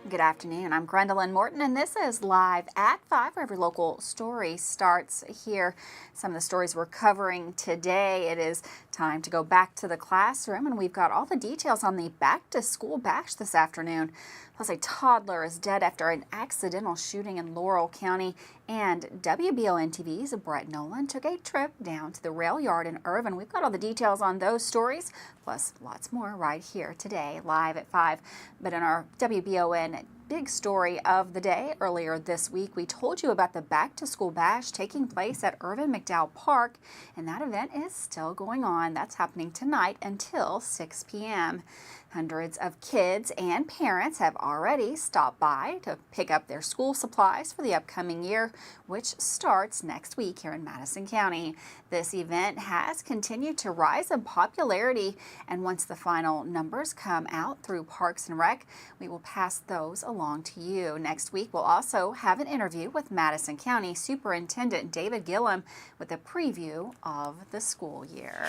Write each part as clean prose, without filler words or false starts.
Good afternoon. I'm Gwendolyn Morton, and this is Live at 5, where every local story starts here. Some of the stories we're covering today. It is time to go back to the classroom, and we've got all the details on the back-to-school bash this afternoon. Plus, a toddler is dead after an accidental shooting in Laurel County, and WBON TV's Brett Nolan took a trip down to the rail yard in Irvin. We've got all the details on those stories, plus lots more right here today, live at 5. But in our WBON big story of the day earlier this week, we told you about the back-to-school bash taking place at Irvin McDowell Park, and that event is still going on. That's happening tonight until 6 p.m. Hundreds of kids and parents have already stopped by to pick up their school supplies for the upcoming year, which starts next week here in Madison County. This event has continued to rise in popularity, and once the final numbers come out through Parks and Rec, we will pass those along to you. Next week, we'll also have an interview with Madison County Superintendent David Gillum with a preview of the school year.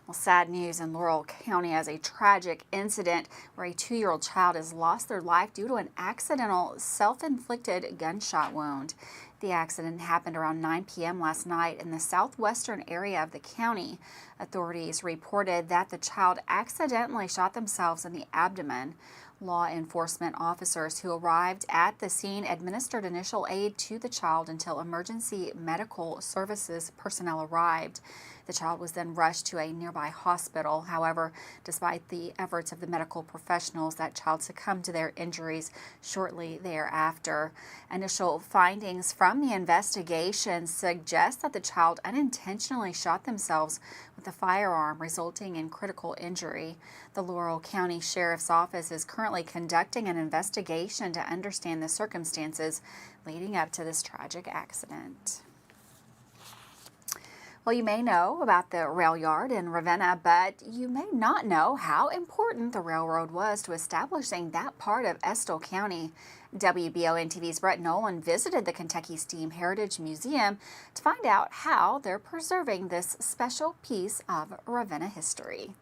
Well, sad news in Laurel County as a tragic incident where a 2-year-old child has lost their life due to an accidental self-inflicted gunshot wound. The accident happened around 9 p.m. last night in the southwestern area of the county. Authorities reported that the child accidentally shot themselves in the abdomen. Law enforcement officers who arrived at the scene administered initial aid to the child until emergency medical services personnel arrived. The child was then rushed to a nearby hospital. However, despite the efforts of the medical professionals, that child succumbed to their injuries shortly thereafter. Initial findings from the investigation suggest that the child unintentionally shot themselves with a firearm, resulting in critical injury. The Laurel County Sheriff's Office is currently conducting an investigation to understand the circumstances leading up to this tragic accident. Well, you may know about the rail yard in Ravenna, but you may not know how important the railroad was to establishing that part of Estill County. WBON TV's Brett Nolan visited the Kentucky Steam Heritage Museum to find out how they're preserving this special piece of Ravenna history.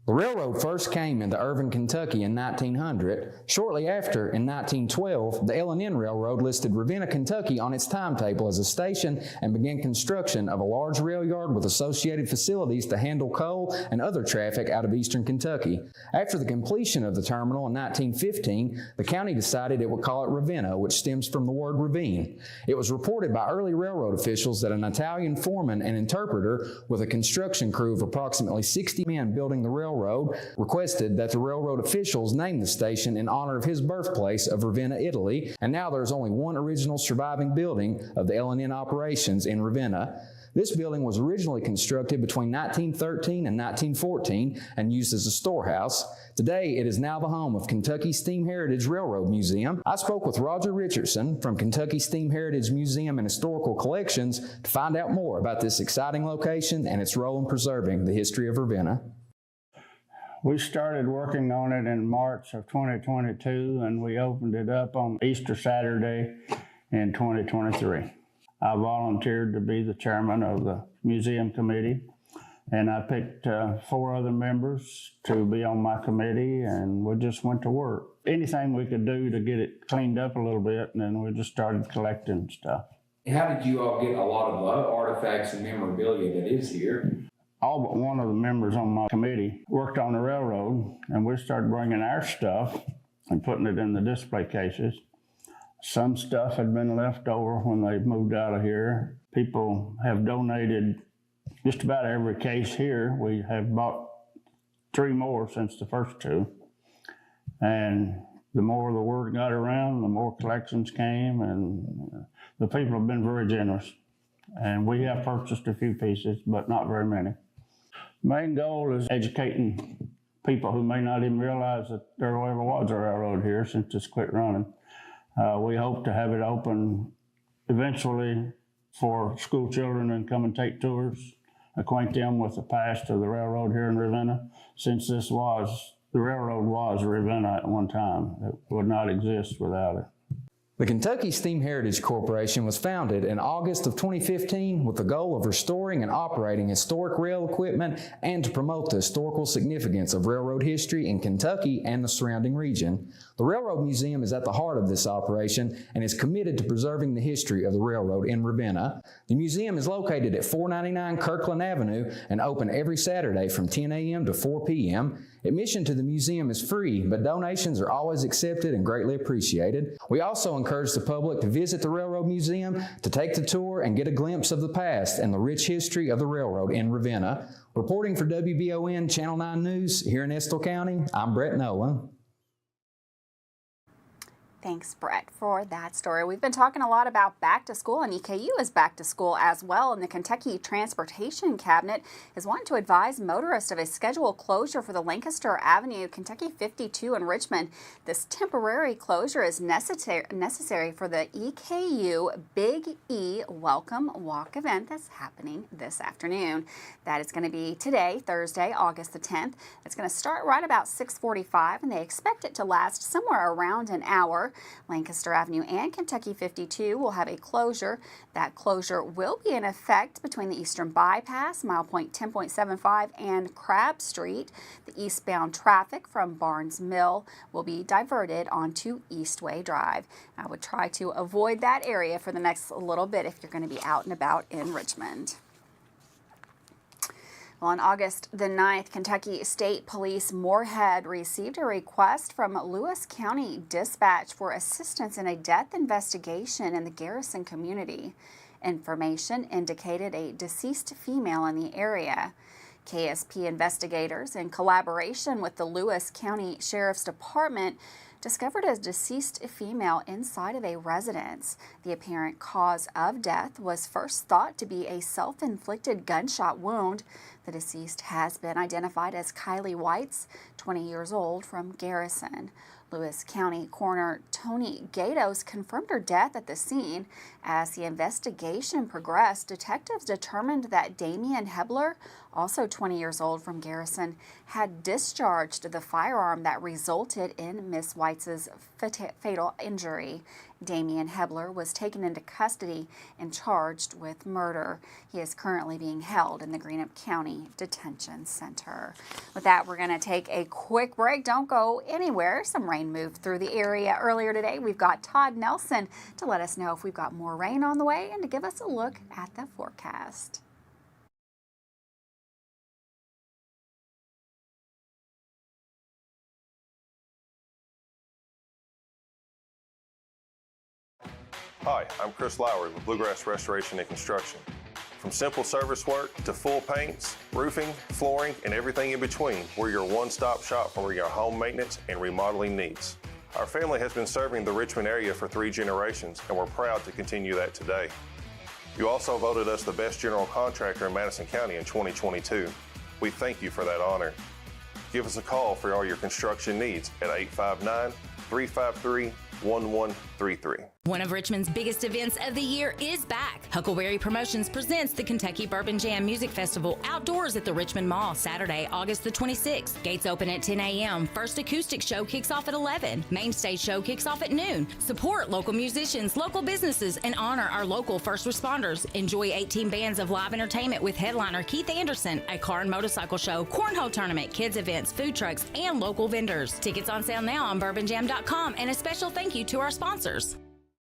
The railroad first came into Irvin, Kentucky in 1900. Shortly after, in 1912, the L&N Railroad listed Ravenna, Kentucky on its timetable as a station and began construction of a large rail yard with associated facilities to handle coal and other traffic out of eastern Kentucky. After the completion of the terminal in 1915, the county decided it would call it Ravenna, which stems from the word ravine. It was reported by early railroad officials that an Italian foreman and interpreter with a construction crew of approximately 60 men building the railroad requested that the railroad officials name the station in honor of his birthplace of Ravenna, Italy, and now there's only one original surviving building of the L&N operations in Ravenna. This building was originally constructed between 1913 and 1914 and used as a storehouse. Today, it is now the home of Kentucky Steam Heritage Railroad Museum. I spoke with Roger Richardson from Kentucky Steam Heritage Museum and Historical Collections to find out more about this exciting location and its role in preserving the history of Ravenna. We started working on it in March of 2022, and we opened it up on Easter Saturday in 2023. I volunteered to be the chairman of the museum committee, and I picked 4 other members to be on my committee, and we just went to work. Anything we could do to get it cleaned up a little bit, and then we just started collecting stuff. How did you all get a lot of the artifacts and memorabilia that is here? All but one of the members on my committee worked on the railroad, and we started bringing our stuff and putting it in the display cases. Some stuff had been left over when they moved out of here. People have donated just about every case here. We have bought 3 more since the first 2. And the more the word got around, the more collections came, and the people have been very generous. And we have purchased a few pieces, but not very many. Main goal is educating people who may not even realize that there ever was a railroad here since it's quit running. We hope to have it open eventually for school children and come and take tours, acquaint them with the past of the railroad here in Ravenna, since the railroad was Ravenna at one time. It would not exist without it. The Kentucky Steam Heritage Corporation was founded in August of 2015 with the goal of restoring and operating historic rail equipment and to promote the historical significance of railroad history in Kentucky and the surrounding region. The Railroad Museum is at the heart of this operation and is committed to preserving the history of the railroad in Ravenna. The museum is located at 499 Kirkland Avenue and open every Saturday from 10 a.m. to 4 p.m. Admission to the museum is free, but donations are always accepted and greatly appreciated. We also encourage the public to visit the Railroad Museum, to take the tour and get a glimpse of the past and the rich history of the railroad in Ravenna. Reporting for WBON Channel 9 News here in Estill County, I'm Brett Noah. Thanks, Brett, for that story. We've been talking a lot about back to school, and EKU is back to school as well. And the Kentucky Transportation Cabinet is wanting to advise motorists of a scheduled closure for the Lancaster Avenue, Kentucky 52 in Richmond. This temporary closure is necessary for the EKU Big E Welcome Walk event that's happening this afternoon. That is going to be today, Thursday, August the 10th. It's going to start right about 6:45, and they expect it to last somewhere around an hour. Lancaster Avenue and Kentucky 52 will have a closure. That closure will be in effect between the Eastern Bypass, milepoint 10.75, and Crab Street. The eastbound traffic from Barnes Mill will be diverted onto Eastway Drive. I would try to avoid that area for the next little bit if you're going to be out and about in Richmond. Well, on August the 9th, Kentucky State Police Moorhead received a request from Lewis County Dispatch for assistance in a death investigation in the Garrison community. Information indicated a deceased female in the area. KSP investigators, in collaboration with the Lewis County Sheriff's Department, discovered a deceased female inside of a residence. The apparent cause of death was first thought to be a self-inflicted gunshot wound. The deceased has been identified as Kylie Whites, 20 years old, from Garrison. Lewis County Coroner Tony Gatos confirmed her death at the scene. As the investigation progressed, detectives determined that Damian Hebler, also 20 years old, from Garrison, had discharged the firearm that resulted in Miss White's fatal injury. Damian Hebler was taken into custody and charged with murder. He is currently being held in the Greenup County Detention Center. With that, we're going to take a quick break. Don't go anywhere. Some rain moved through the area earlier today. We've got Todd Nelson to let us know if we've got more rain on the way and to give us a look at the forecast. Hi, I'm Chris Lowry with Bluegrass Restoration and Construction. From simple service work to full paints, roofing, flooring, and everything in between, we're your one-stop shop for your home maintenance and remodeling needs. Our family has been serving the Richmond area for 3 generations, and we're proud to continue that today. You also voted us the best general contractor in Madison County in 2022. We thank you for that honor. Give us a call for all your construction needs at 859-353-1133. One of Richmond's biggest events of the year is back. Huckleberry Promotions presents the Kentucky Bourbon Jam Music Festival outdoors at the Richmond Mall, Saturday, August the 26th. Gates open at 10 a.m. First acoustic show kicks off at 11. Main stage show kicks off at noon. Support local musicians, local businesses, and honor our local first responders. Enjoy 18 bands of live entertainment with headliner Keith Anderson, a car and motorcycle show, cornhole tournament, kids events, food trucks, and local vendors. Tickets on sale now on bourbonjam.com, and a special thank you to our sponsors.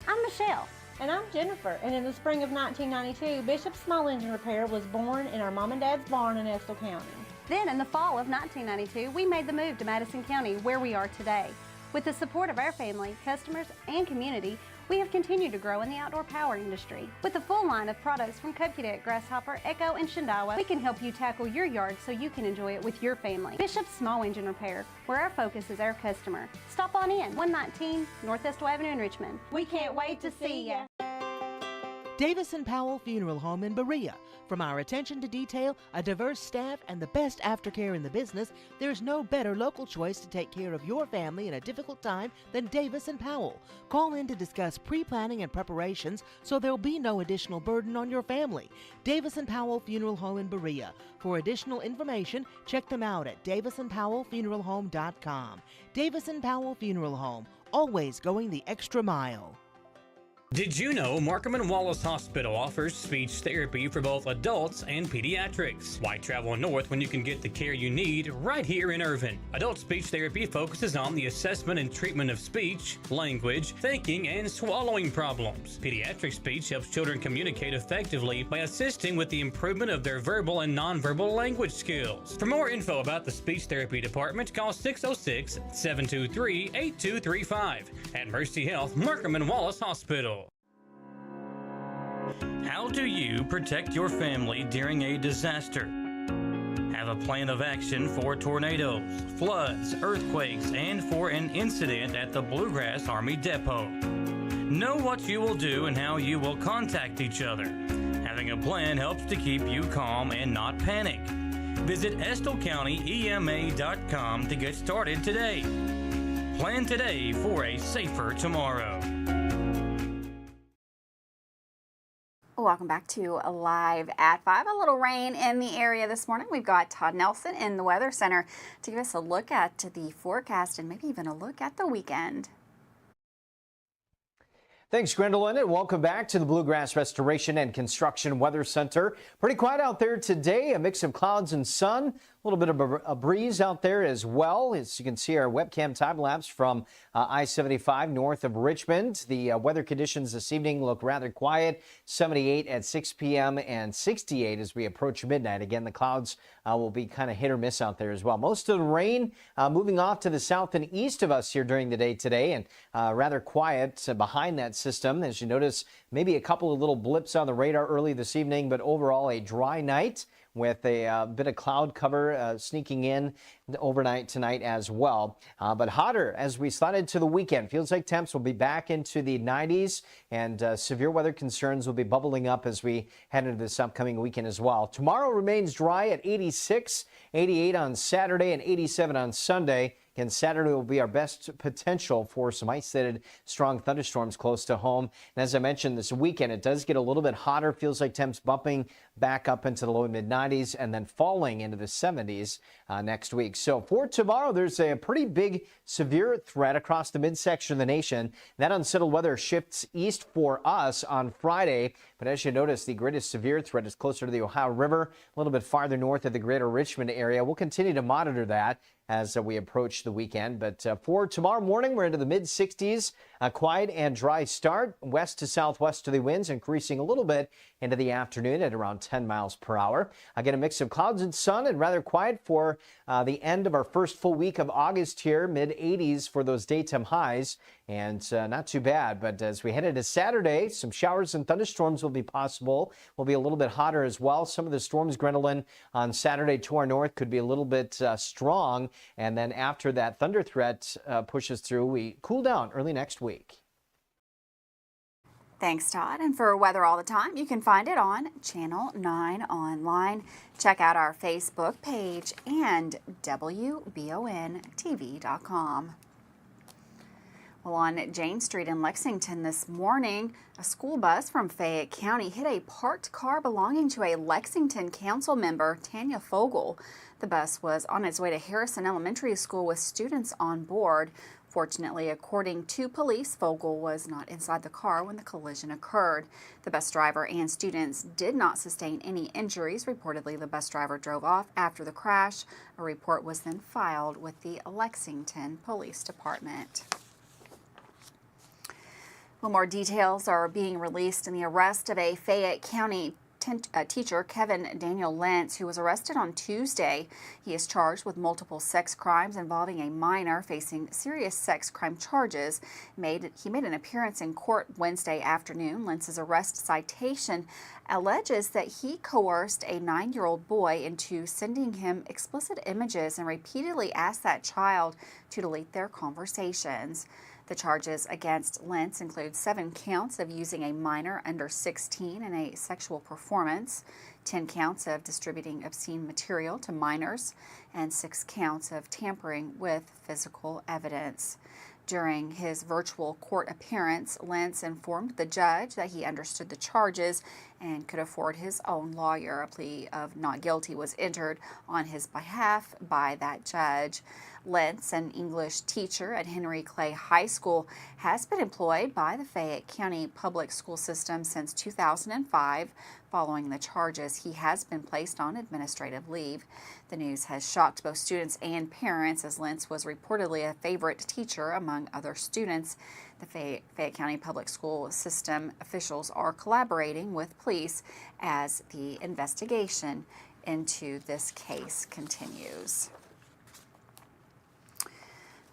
I'm Michelle. And I'm Jennifer, and in the spring of 1992, Bishop Small Engine Repair was born in our mom and dad's barn in Estill County. Then in the fall of 1992, we made the move to Madison County, where we are today. With the support of our family, customers, and community, we have continued to grow in the outdoor power industry. With a full line of products from Cupcadet, Grasshopper, Echo, and Shindawa, we can help you tackle your yard so you can enjoy it with your family. Bishop Small Engine Repair, where our focus is our customer. Stop on in, 119 North Estill Avenue in Richmond. We can't wait to see ya. Davis & Powell Funeral Home in Berea. From our attention to detail, a diverse staff, and the best aftercare in the business, there's no better local choice to take care of your family in a difficult time than Davis & Powell. Call in to discuss pre-planning and preparations so there'll be no additional burden on your family. Davis & Powell Funeral Home in Berea. For additional information, check them out at davisandpowellfuneralhome.com. Davis & Powell Funeral Home, always going the extra mile. Did you know Markham and Wallace Hospital offers speech therapy for both adults and pediatrics? Why travel north when you can get the care you need right here in Irvine? Adult speech therapy focuses on the assessment and treatment of speech, language, thinking, and swallowing problems. Pediatric speech helps children communicate effectively by assisting with the improvement of their verbal and nonverbal language skills. For more info about the speech therapy department, call 606-723-8235 at Mercy Health, Markham and Wallace Hospital. How do you protect your family during a disaster? Have a plan of action for tornadoes, floods, earthquakes, and for an incident at the Bluegrass Army Depot. Know what you will do and how you will contact each other. Having a plan helps to keep you calm and not panic. Visit EstleCountyEMA.com to get started today. Plan today for a safer tomorrow. Welcome back to Live at 5. A little rain in the area this morning. We've got Todd Nelson in the Weather Center to give us a look at the forecast and maybe even a look at the weekend. Thanks, Gwendolyn, and welcome back to the Bluegrass Restoration and Construction Weather Center. Pretty quiet out there today, a mix of clouds and sun. A little bit of a breeze out there as well. As you can see, our webcam time lapse from I-75 north of Richmond. The weather conditions this evening look rather quiet. 78 at 6 p.m. and 68 as we approach midnight. Again, the clouds will be kind of hit or miss out there as well. Most of the rain moving off to the south and east of us here during the day today, and rather quiet behind that system. As you notice, maybe a couple of little blips on the radar early this evening, but overall a dry night with a bit of cloud cover sneaking in overnight tonight as well. But hotter as we slide into the weekend. Feels like temps will be back into the 90s, and severe weather concerns will be bubbling up as we head into this upcoming weekend as well. Tomorrow remains dry at 86, 88 on Saturday, and 87 on Sunday. Again, Saturday will be our best potential for some isolated strong thunderstorms close to home. And as I mentioned, this weekend, it does get a little bit hotter. Feels like temps bumping back up into the low and mid 90s and then falling into the 70s next week. So for tomorrow, there's a pretty big severe threat across the midsection of the nation. That unsettled weather shifts east for us on Friday. But as you notice, the greatest severe threat is closer to the Ohio River, a little bit farther north of the greater Richmond area. We'll continue to monitor that as we approach the weekend. But for tomorrow morning, we're into the mid-60s, a quiet and dry start. West to southwesterly winds increasing a little bit into the afternoon at around 10 miles per hour. Again, a mix of clouds and sun and rather quiet for the end of our first full week of August here, mid-80s for those daytime highs. And not too bad, but as we head into Saturday, some showers and thunderstorms will be possible. Will be a little bit hotter as well. Some of the storms, Gwendolyn, on Saturday to our north could be a little bit strong. And then after that thunder threat pushes through, we cool down early next week. Thanks, Todd. And for weather all the time, you can find it on Channel 9 online. Check out our Facebook page and WBONTV.com. Well, on Jane Street in Lexington this morning, a school bus from Fayette County hit a parked car belonging to a Lexington council member, Tanya Fogel. The bus was on its way to Harrison Elementary School with students on board. Fortunately, according to police, Fogel was not inside the car when the collision occurred. The bus driver and students did not sustain any injuries. Reportedly, the bus driver drove off after the crash. A report was then filed with the Lexington Police Department. Well, more details are being released in the arrest of a Fayette County teacher, Kevin Daniel Lentz, who was arrested on Tuesday. He is charged with multiple sex crimes involving a minor, facing serious sex crime charges. He made an appearance in court Wednesday afternoon. Lentz's arrest citation alleges that he coerced a 9-year-old boy into sending him explicit images and repeatedly asked that child to delete their conversations. The charges against Lentz include 7 counts of using a minor under 16 in a sexual performance, 10 counts of distributing obscene material to minors, and 6 counts of tampering with physical evidence. During his virtual court appearance, Lentz informed the judge that he understood the charges and could afford his own lawyer. A plea of not guilty was entered on his behalf by that judge. Lentz, an English teacher at Henry Clay High School, has been employed by the Fayette County Public School System since 2005. Following the charges, he has been placed on administrative leave. The news has shocked both students and parents, as Lentz was reportedly a favorite teacher among other students. The Fayette County Public School System officials are collaborating with police as the investigation into this case continues.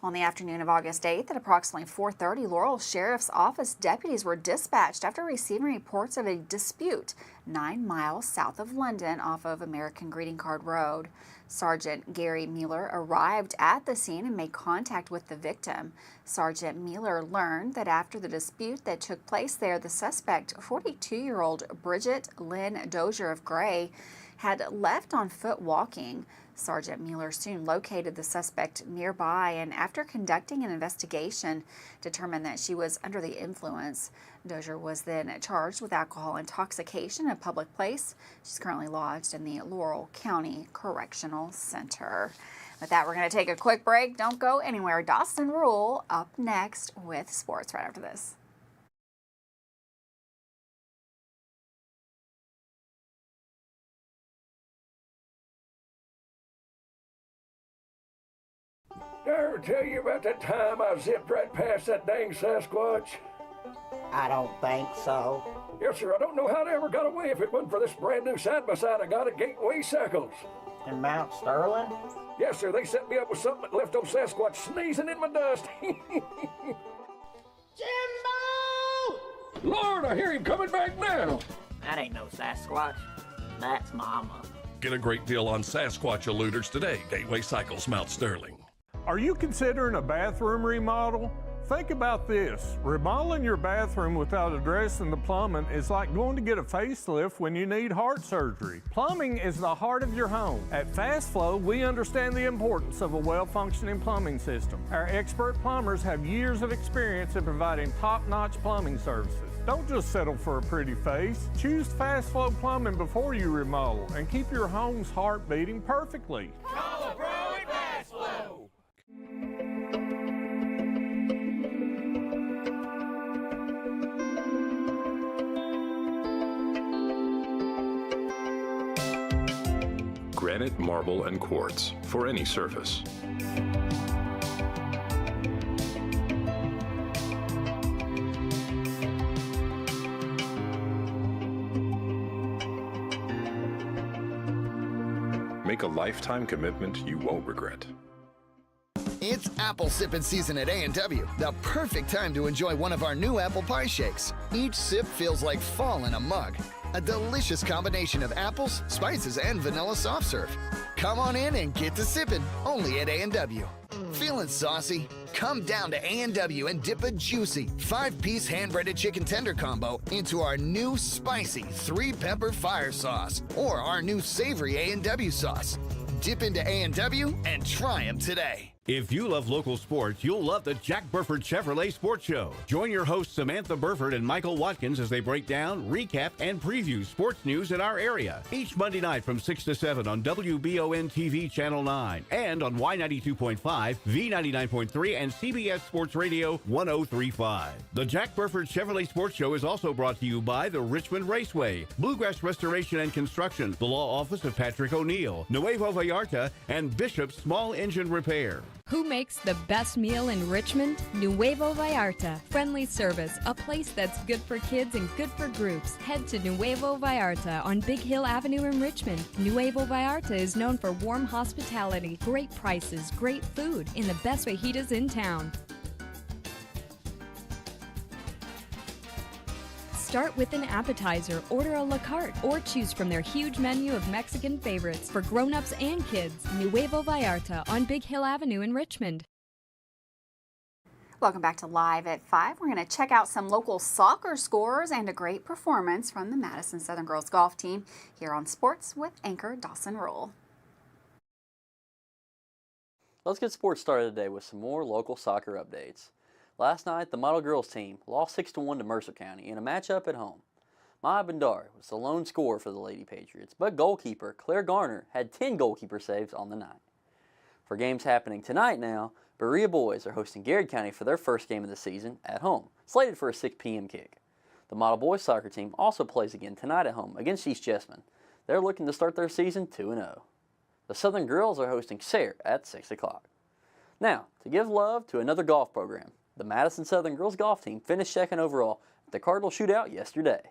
On the afternoon of August 8th at approximately 4:30, Laurel Sheriff's Office deputies were dispatched after receiving reports of a dispute 9 miles south of London off of American Greeting Card Road. Sergeant Gary Mueller arrived at the scene and made contact with the victim. Sergeant Mueller learned that after the dispute that took place there, the suspect, 42-year-old Bridget Lynn Dozier of Gray, had left on foot walking. Sergeant Mueller soon located the suspect nearby and, after conducting an investigation, determined that she was under the influence. Dozier was then charged with alcohol intoxication in a public place. She's currently lodged in the Laurel County Correctional Center. With that, we're going to take a quick break. Don't go anywhere. Dawson Rule up next with sports right after this. Did I ever tell you about that time I zipped right past that dang Sasquatch? I don't think so. Yes, sir. I don't know how they ever got away if it wasn't for this brand new side-by-side I got at Gateway Cycles. In Mount Sterling? Yes, sir. They set me up with something that left old Sasquatch sneezing in my dust. Jimbo! Lord, I hear him coming back now. That ain't no Sasquatch. That's Mama. Get a great deal on Sasquatch eluders today. Gateway Cycles, Mount Sterling. Are you considering a bathroom remodel? Think about this. Remodeling your bathroom without addressing the plumbing is like going to get a facelift when you need heart surgery. Plumbing is the heart of your home. At Fast Flow, we understand the importance of a well-functioning plumbing system. Our expert plumbers have years of experience in providing top-notch plumbing services. Don't just settle for a pretty face. Choose Fast Flow Plumbing before you remodel and keep your home's heart beating perfectly. Call a pro at Fast Flow. Granite, marble, and quartz for any surface. Make a lifetime commitment you won't regret. It's apple sipping season at A&W, the perfect time to enjoy one of our new apple pie shakes. Each sip feels like fall in a mug. A delicious combination of apples, spices, and vanilla soft serve. Come on in and get to sipping, only at A&W. Feeling saucy? Come down to A&W and dip a juicy 5-piece hand-breaded chicken tender combo into our new spicy 3-pepper fire sauce or our new savory A&W sauce. Dip into A&W and try them today. If you love local sports, you'll love the Jack Burford Chevrolet Sports Show. Join your hosts Samantha Burford and Michael Watkins as they break down, recap, and preview sports news in our area. Each Monday night from 6 to 7 on WBON TV Channel 9 and on Y92.5, V99.3, and CBS Sports Radio 103.5. The Jack Burford Chevrolet Sports Show is also brought to you by the Richmond Raceway, Bluegrass Restoration and Construction, the Law Office of Patrick O'Neill, Nuevo Vallarta, and Bishop's Small Engine Repair. Who makes the best meal in Richmond? Nuevo Vallarta. Friendly service, a place that's good for kids and good for groups. Head to Nuevo Vallarta on Big Hill Avenue in Richmond. Nuevo Vallarta is known for warm hospitality, great prices, great food, and the best fajitas in town. Start with an appetizer, order a la carte, or choose from their huge menu of Mexican favorites for grown-ups and kids. Nuevo Vallarta on Big Hill Avenue in Richmond. Welcome back to Live at 5. We're going to check out some local soccer scores and a great performance from the Madison Southern Girls golf team here on Sports with anchor Dawson Rule. Let's get sports started today with some more local soccer updates. Last night, the Model Girls team lost 6-1 to Mercer County in a matchup at home. Maya Bandari was the lone scorer for the Lady Patriots, but goalkeeper Claire Garner had 10 goalkeeper saves on the night. For games happening tonight now, Berea boys are hosting Garrett County for their first game of the season at home, slated for a 6 p.m. kick. The Model Boys soccer team also plays again tonight at home against East Jessamine. They're looking to start their season 2-0. The Southern Girls are hosting Sayre at 6 o'clock. Now, to give love to another golf program, the Madison Southern Girls golf team finished second overall at the Cardinal Shootout yesterday.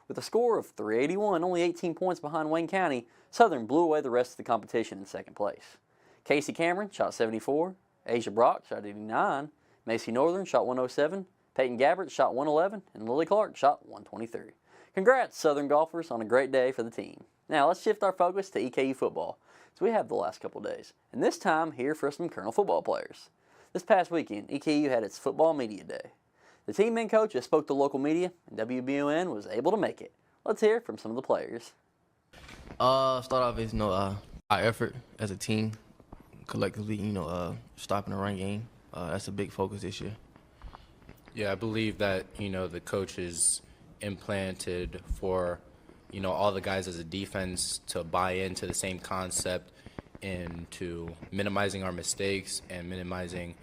With a score of 381, only 18 points behind Wayne County, Southern blew away the rest of the competition in second place. Casey Cameron shot 74, Asia Brock shot 89, Macy Northern shot 107, Peyton Gabbert shot 111, and Lily Clark shot 123. Congrats, Southern golfers, on a great day for the team. Now let's shift our focus to EKU football, as we have the last couple days, and this time hear from some Colonel football players. This past weekend, EKU had its football media day. The team and coach just spoke to local media, and WBON was able to make it. Let's hear from some of the players. Start off is, our effort as a team, collectively, stopping the run game. That's a big focus this year. Yeah, I believe that, the coaches implanted for, all the guys as a defense to buy into the same concept and to minimizing our mistakes and minimizing,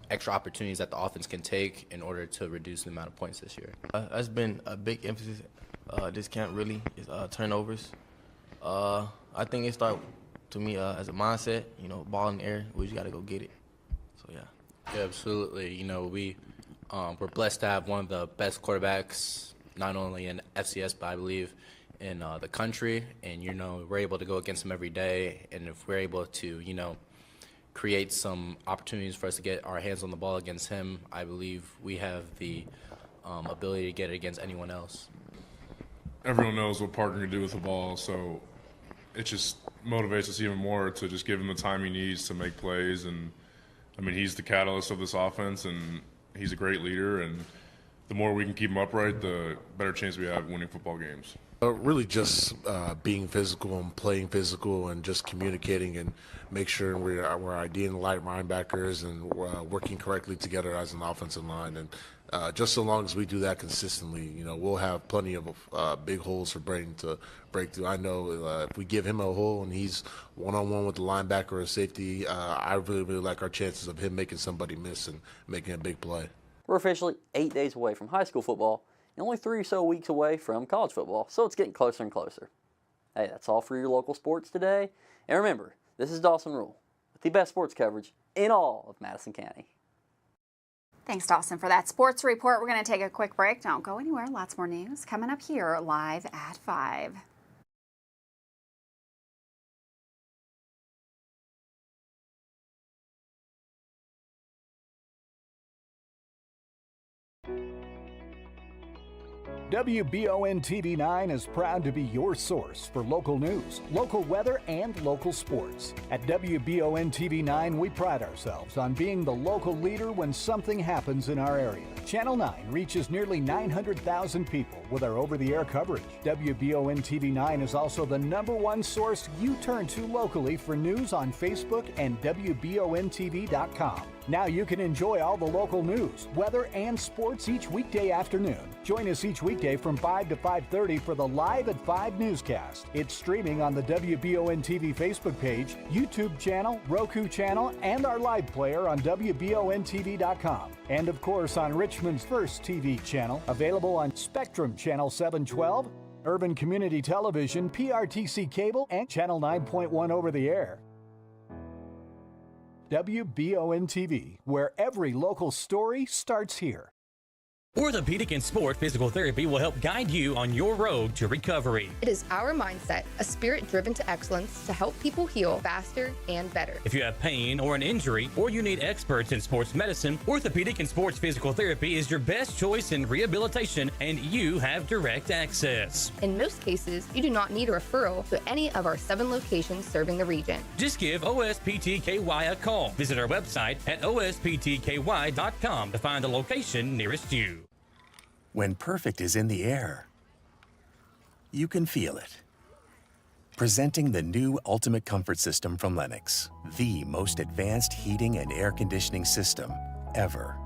extra opportunities that the offense can take in order to reduce the amount of points this year. That's been a big emphasis this camp, really, is turnovers. I think it started, to me, as a mindset, ball in the air, we just got to go get it. So, yeah. Yeah, absolutely. We're blessed to have one of the best quarterbacks, not only in FCS, but I believe in the country. And, we're able to go against him every day. And if we're able to, create some opportunities for us to get our hands on the ball against him, I believe we have the ability to get it against anyone else. Everyone knows what Parker can do with the ball, so it just motivates us even more to just give him the time he needs to make plays. And, he's the catalyst of this offense, and he's a great leader, and the more we can keep him upright, the better chance we have of winning football games. Really just being physical and playing physical and just communicating and make sure we're IDing the light linebackers and working correctly together as an offensive line. And just so long as we do that consistently, we'll have plenty of big holes for Braden to break through. I know if we give him a hole and he's one-on-one with the linebacker or safety, I really, really like our chances of him making somebody miss and making a big play. We're officially 8 days away from high school football and only 3 or so weeks away from college football, so it's getting closer and closer. Hey, that's all for your local sports today. And remember, this is Dawson Rule with the best sports coverage in all of Madison County. Thanks, Dawson, for that sports report. We're going to take a quick break. Don't go anywhere. Lots more news coming up here live at 5. WBON TV9 is proud to be your source for local news, local weather, and local sports. At WBON TV9, we pride ourselves on being the local leader when something happens in our area. Channel 9 reaches nearly 900,000 people with our over-the-air coverage. WBON TV9 is also the #1 source you turn to locally for news on Facebook and WBONTV.com. Now you can enjoy all the local news, weather, and sports each weekday afternoon. Join us each weekday from 5 to 5:30 for the Live at 5 newscast. It's streaming on the WBON TV Facebook page, YouTube channel, Roku channel, and our live player on WBONTV.com. And of course on Richmond's first TV channel, available on Spectrum Channel 712, Urban Community Television, PRTC Cable, and Channel 9.1 over the air. WBON TV, where every local story starts here. Orthopedic and Sport Physical Therapy will help guide you on your road to recovery. It is our mindset, a spirit driven to excellence to help people heal faster and better. If you have pain or an injury, or you need experts in sports medicine, Orthopedic and Sports Physical Therapy is your best choice in rehabilitation, and you have direct access. In most cases, you do not need a referral to any of our 7 locations serving the region. Just give OSPTKY a call. Visit our website at osptky.com to find the location nearest you. When perfect is in the air, you can feel it. Presenting the new Ultimate Comfort System from Lennox, the most advanced heating and air conditioning system ever.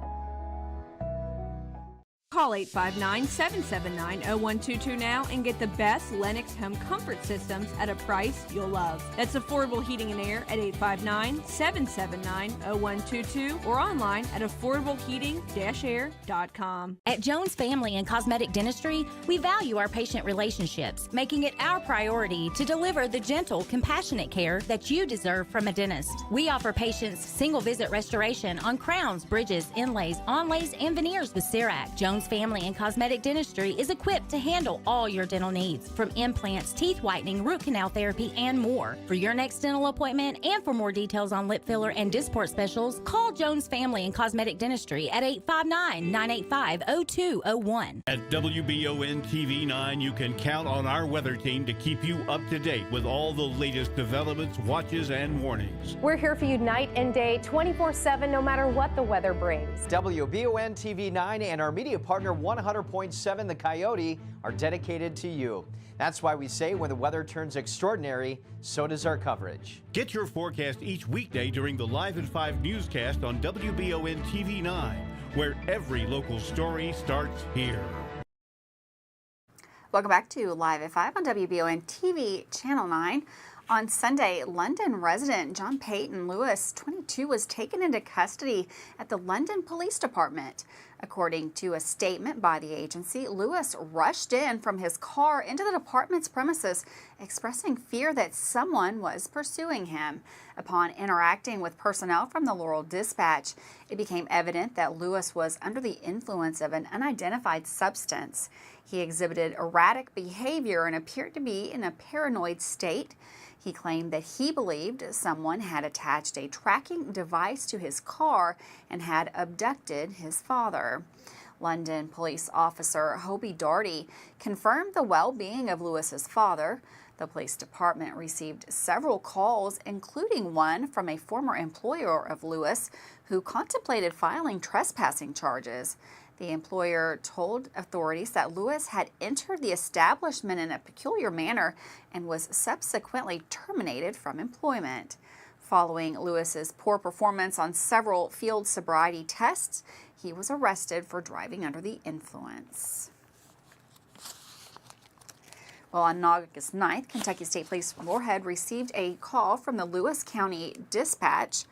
Call Call 859-779-0122 now and get the best Lennox home comfort systems at a price you'll love. That's affordable heating and air at 859-779-0122 or online at affordableheating-air.com. At Jones Family and Cosmetic Dentistry, we value our patient relationships, making it our priority to deliver the gentle, compassionate care that you deserve from a dentist. We offer patients single-visit restoration on crowns, bridges, inlays, onlays, and veneers with CERAC. Jones Family and Cosmetic Dentistry is equipped to handle all your dental needs, from implants, teeth whitening, root canal therapy, and more. For your next dental appointment and for more details on lip filler and Dysport specials, call Jones Family and Cosmetic Dentistry at 859-985-0201. At WBON TV 9, you can count on our weather team to keep you up to date with all the latest developments, watches, and warnings. We're here for you night and day, 24/7, no matter what the weather brings. WBON TV 9 and our media partner 100.7 The Coyote are dedicated to you. That's why we say when the weather turns extraordinary, so does our coverage. Get your forecast each weekday during the Live at 5 newscast on WBON TV 9, where every local story starts here. Welcome back to Live at 5 on WBON TV Channel 9. On Sunday, London resident John Peyton Lewis, 22, was taken into custody at the London Police Department. According to a statement by the agency, Lewis rushed in from his car into the department's premises, expressing fear that someone was pursuing him. Upon interacting with personnel from the Laurel Dispatch, it became evident that Lewis was under the influence of an unidentified substance. He exhibited erratic behavior and appeared to be in a paranoid state. He claimed that he believed someone had attached a tracking device to his car and had abducted his father. London police officer Hobie Darty confirmed the well-being of Lewis's father. The police department received several calls, including one from a former employer of Lewis who contemplated filing trespassing charges. The employer told authorities that Lewis had entered the establishment in a peculiar manner and was subsequently terminated from employment. Following Lewis's poor performance on several field sobriety tests, he was arrested for driving under the influence. Well, on August 9th, Kentucky State Police from Moorhead received a call from the Lewis County Dispatch.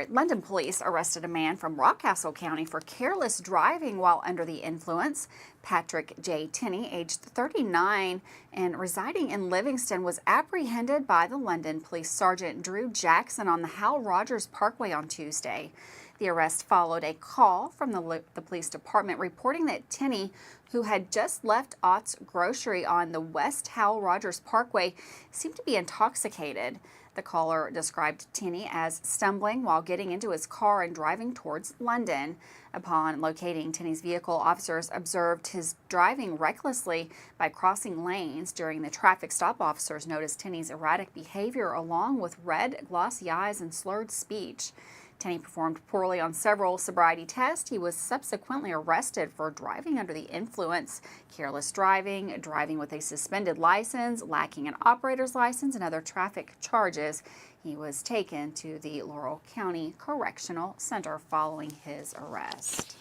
London police arrested a man from Rockcastle County for careless driving while under the influence. Patrick J. Tinney, aged 39 and residing in Livingston, was apprehended by the London Police Sergeant Drew Jackson on the Hal Rogers Parkway on Tuesday. The arrest followed a call from the police department reporting that Tinney, who had just left Ott's Grocery on the West Hal Rogers Parkway, seemed to be intoxicated. The caller described Tinney as stumbling while getting into his car and driving towards London. Upon locating Tinney's vehicle, officers observed his driving recklessly by crossing lanes. During the traffic stop, officers noticed Tinney's erratic behavior along with red, glossy eyes and slurred speech. Tinney performed poorly on several sobriety tests. He was subsequently arrested for driving under the influence, careless driving, driving with a suspended license, lacking an operator's license, and other traffic charges. He was taken to the Laurel County Correctional Center following his arrest.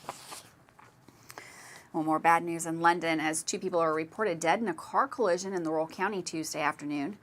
Well, more bad news in London as 2 people are reported dead in a car collision in Laurel County Tuesday afternoon.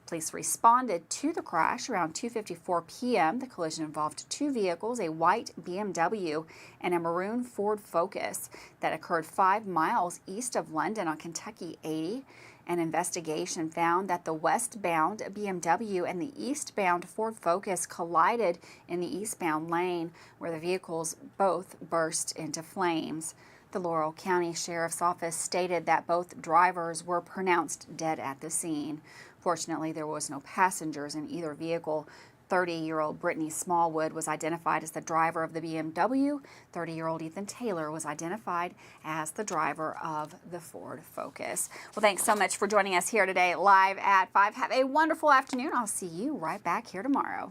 Police responded to the crash around 2:54 p.m. The collision involved 2 vehicles, a white BMW and a maroon Ford Focus, that occurred 5 miles east of London on Kentucky 80. An investigation found that the westbound BMW and the eastbound Ford Focus collided in the eastbound lane, where the vehicles both burst into flames. The Laurel County Sheriff's Office stated that both drivers were pronounced dead at the scene. Fortunately, there was no passengers in either vehicle. 30-year-old Brittany Smallwood was identified as the driver of the BMW. 30-year-old Ethan Taylor was identified as the driver of the Ford Focus. Well, thanks so much for joining us here today live at 5. Have a wonderful afternoon. I'll see you right back here tomorrow.